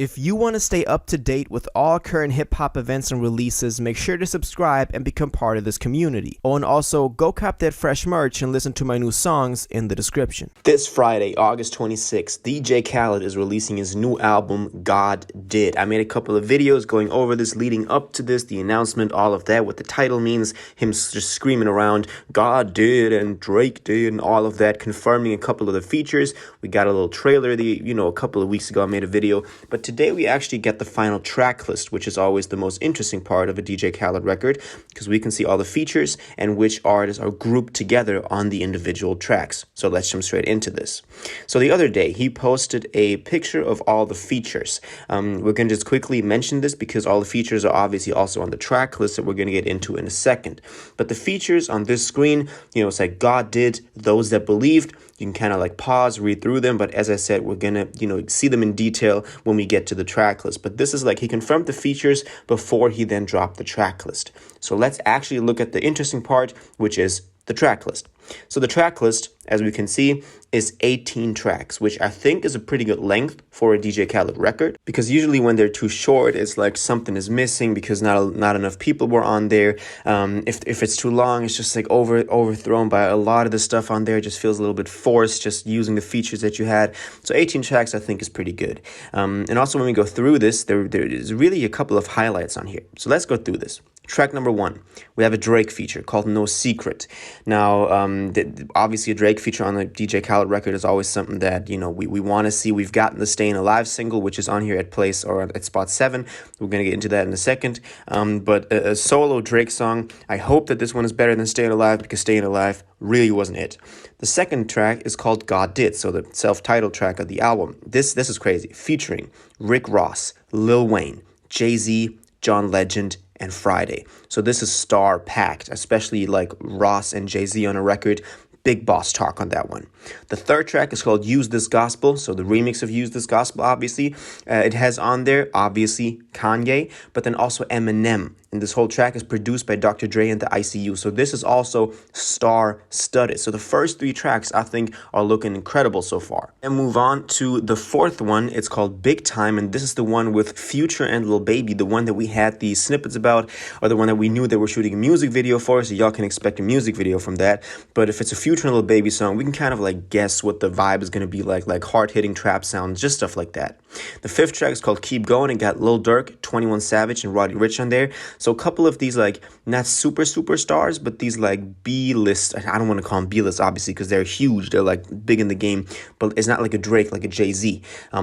If you want to stay up to date with all current hip-hop events and releases, make sure to subscribe and become part of this community. Oh, and also, go cop that fresh merch and listen to my new songs in the description. This Friday, August 26th, DJ Khaled is releasing his new album, God Did. I made a couple of videos going over this, leading up to this, the announcement, all of that, what the title means, him just screaming around, God did, and Drake did, and all of that, confirming a couple of the features. We got a little trailer, a couple of weeks ago I made a video, but today we actually get the final track list, which is always the most interesting part of a DJ Khaled record, because we can see all the features and which artists are grouped together on the individual tracks. So let's jump straight into this. So the other day, he posted a picture of all the features. We're going to just quickly mention this because all the features are obviously also on the track list that we're going to get into in a second. But the features on this screen, it's like God Did, Those That Believed. You can kind of like pause, read through them. But as I said, we're going to, see them in detail when we get to the track list. But this is like he confirmed the features before he then dropped the track list. So let's actually look at the interesting part, which is the track list. So the track list, as we can see, is 18 tracks, which I think is a pretty good length for a DJ Khaled record, because usually when they're too short, it's like something is missing because not enough people were on there. If it's too long, it's just like overthrown by a lot of the stuff on there. It just feels a little bit forced, just using the features that you had. So 18 tracks, I think, is pretty good. And also when we go through this, there is really a couple of highlights on here. So let's go through this. Track number 1, we have a Drake feature called No Secret. Now, obviously a Drake feature on the DJ Khaled record is always something that, we want to see. We've gotten the Stayin' Alive single, which is on here at spot 7. We're going to get into that in a second. But a solo Drake song, I hope that this one is better than Stayin' Alive, because Stayin' Alive really wasn't it. The second track is called God Did, so the self-titled track of the album. This is crazy, featuring Rick Ross, Lil Wayne, Jay-Z, John Legend, and Friday. So this is star-packed, especially like Ross and Jay-Z on a record. Big boss talk on that one. The third track is called Use This Gospel. So the remix of Use This Gospel, obviously. It has on there, obviously, Kanye, but then also Eminem. And this whole track is produced by Dr. Dre and the ICU. So this is also star-studded. So the first 3 tracks, I think, are looking incredible so far. And move on to the fourth one. It's called Big Time. And this is the one with Future and Lil Baby, the one that we had the snippets about, or the one that we knew they were shooting a music video for. So y'all can expect a music video from that. But if it's a Future and Lil Baby song, we can kind of like guess what the vibe is going to be like hard-hitting trap sounds, just stuff like that. The fifth track is called Keep Going. It got Lil Durk, 21 Savage, and Roddy Ricch on there. So a couple of these like not superstars, but these like B-list. I don't want to call them B-list obviously because they're huge. They're like big in the game, but it's not like a Drake, like a Jay-Z.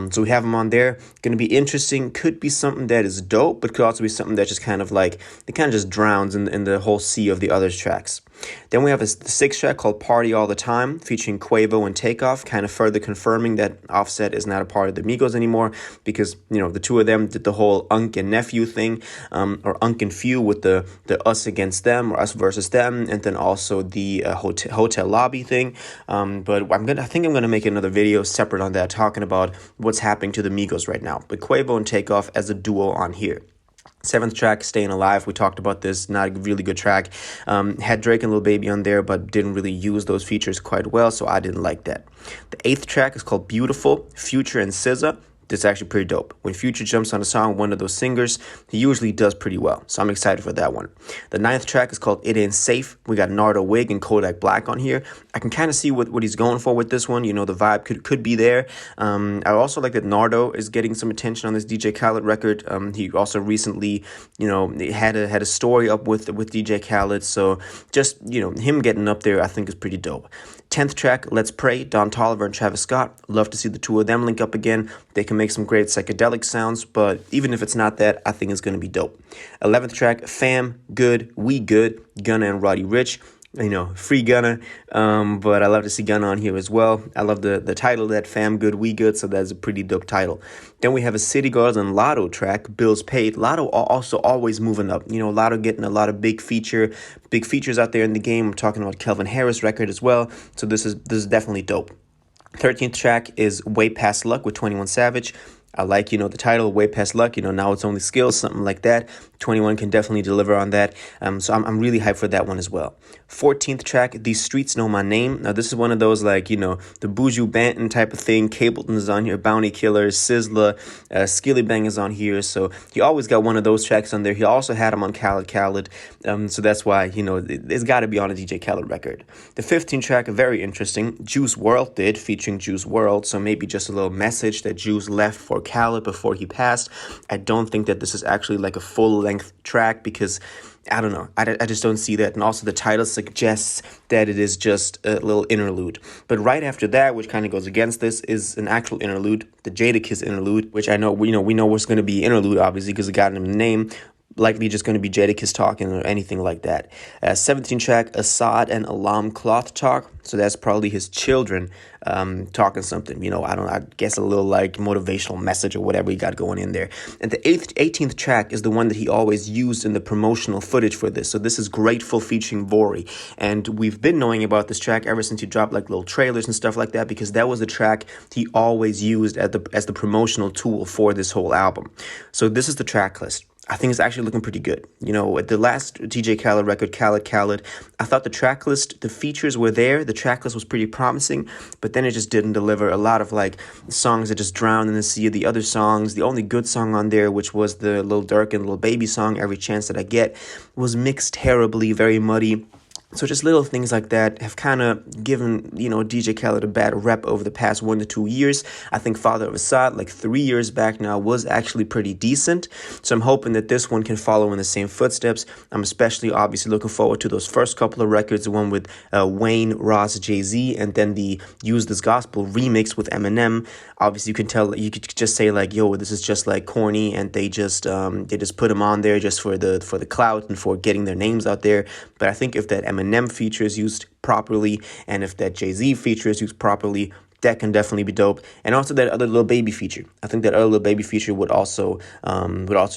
So we have them on there. Going to be interesting. Could be something that is dope, but could also be something that just kind of like it kind of just drowns in the whole sea of the other tracks. Then we have the sixth track called Party All the Time, featuring Quavo and Takeoff, kind of further confirming that Offset is not a part of the Migos anymore, because the two of them did the whole Unc and Nephew thing, or Unc and Few with the us against them, or us versus them, and then also the hotel lobby thing. But I think I'm gonna make another video separate on that, talking about what's happening to the Migos right now. But Quavo and Takeoff as a duo on here. Seventh track, Stayin' Alive. We talked about this. Not a really good track. Had Drake and Lil Baby on there, but didn't really use those features quite well, so I didn't like that. The eighth track is called Beautiful, Future and SZA. This is actually pretty dope. When Future jumps on a song, one of those singers, he usually does pretty well. So I'm excited for that one. The ninth track is called It Ain't Safe. We got Nardo Wig and Kodak Black on here. I can kind of see what he's going for with this one. The vibe could be there. I also like that Nardo is getting some attention on this DJ Khaled record. He also recently, had a story up with DJ Khaled. So just, him getting up there, I think is pretty dope. 10th track, Let's Pray, Don Toliver and Travis Scott. Love to see the two of them link up again. They can make some great psychedelic sounds, but even if it's not that, I think it's going to be dope. 11th track, Fam, Good, We Good, Gunna and Roddy Ricch. Free Gunna, but I love to see Gunna on here as well. I love the title of that, Fam Good, We Good, so that's a pretty dope title. Then we have a City Girls and Lotto track, Bills Paid. Lotto also always moving up. Lotto getting a lot of big features out there in the game. I'm talking about Kelvin Harris record as well, so this is definitely dope. 13th track is Way Past Luck with 21 Savage. I like, the title, Way Past Luck, now it's only skills, something like that. 21 can definitely deliver on that. So I'm really hyped for that one as well. 14th track, These Streets Know My Name. Now, this is one of those, like, the Buju Banton type of thing. Capleton is on here, Bounty Killer, Sizzla, Skilly Bang is on here. So he always got one of those tracks on there. He also had him on Khaled. So that's why, it's got to be on a DJ Khaled record. The 15th track, very interesting. Juice WRLD did, featuring Juice WRLD. So maybe just a little message that Juice left for Khaled before he passed. I don't think that this is actually like a full-length track because I don't know. I just don't see that. And also the title suggests that it is just a little interlude. But right after that, which kind of goes against this, is an actual interlude, the Jadakiss interlude, which I know we know what's going to be interlude, obviously, because it got him the name. Likely just going to be Jadakiss talking or anything like that. 17th track, Assad and Alam Cloth Talk. So that's probably his children talking something. I guess a little like motivational message or whatever he got going in there. And the 18th track is the one that he always used in the promotional footage for this. So this is Grateful featuring Vori. And we've been knowing about this track ever since he dropped like little trailers and stuff like that, because that was the track he always used as the promotional tool for this whole album. So this is the track list. I think it's actually looking pretty good. At the last DJ Khaled record, Khaled, I thought the track list, the features were there. The track list was pretty promising, but then it just didn't deliver. A lot of like songs that just drowned in the sea of the other songs. The only good song on there, which was the Lil Durk and Lil Baby song, Every Chance That I Get, was mixed terribly, very muddy. So just little things like that have kind of given, DJ Khaled a bad rep over the past 1 to 2 years. I think Father of Assad, like 3 years back now, was actually pretty decent. So I'm hoping that this one can follow in the same footsteps. I'm especially obviously looking forward to those first couple of records, the one with Wayne, Ross, Jay-Z, and then the Use This Gospel remix with Eminem. Obviously, you could just say like, yo, this is just like corny, and they just put them on there just for the clout and for getting their names out there. But I think if that Eminem feature is used properly, and if that Jay-Z feature is used properly, that can definitely be dope. And also that other Lil Baby feature. I think that other Lil Baby feature would also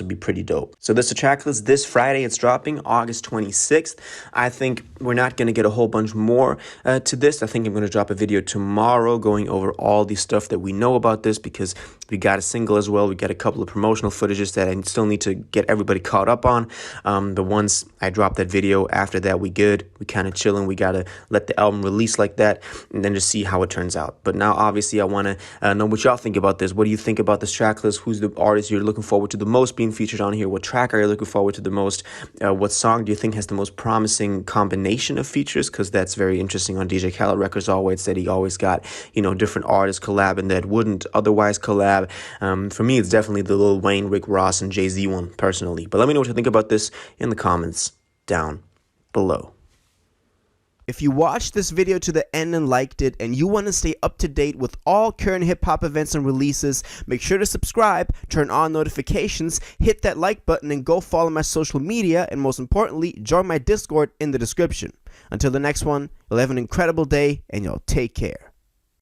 be pretty dope. So this is the track list. This Friday it's dropping, August 26th. I think we're not going to get a whole bunch more to this. I think I'm going to drop a video tomorrow going over all the stuff that we know about this, because we got a single as well. We got a couple of promotional footages that I still need to get everybody caught up on. But once I drop that video, after that we good. We kind of chilling. We got to let the album release like that and then just see how it turns out. But now, obviously, I want to know what y'all think about this. What do you think about this track list? Who's the artist you're looking forward to the most being featured on here? What track are you looking forward to the most? What song do you think has the most promising combination of features? Because that's very interesting on DJ Khaled records. Always said he always got, different artists collabing that wouldn't otherwise collab. For me, it's definitely the Lil Wayne, Rick Ross, and Jay-Z one, personally. But let me know what you think about this in the comments down below. If you watched this video to the end and liked it, and you want to stay up to date with all current hip-hop events and releases, make sure to subscribe, turn on notifications, hit that like button, and go follow my social media, and most importantly, join my Discord in the description. Until the next one, you'll have an incredible day, and y'all take care.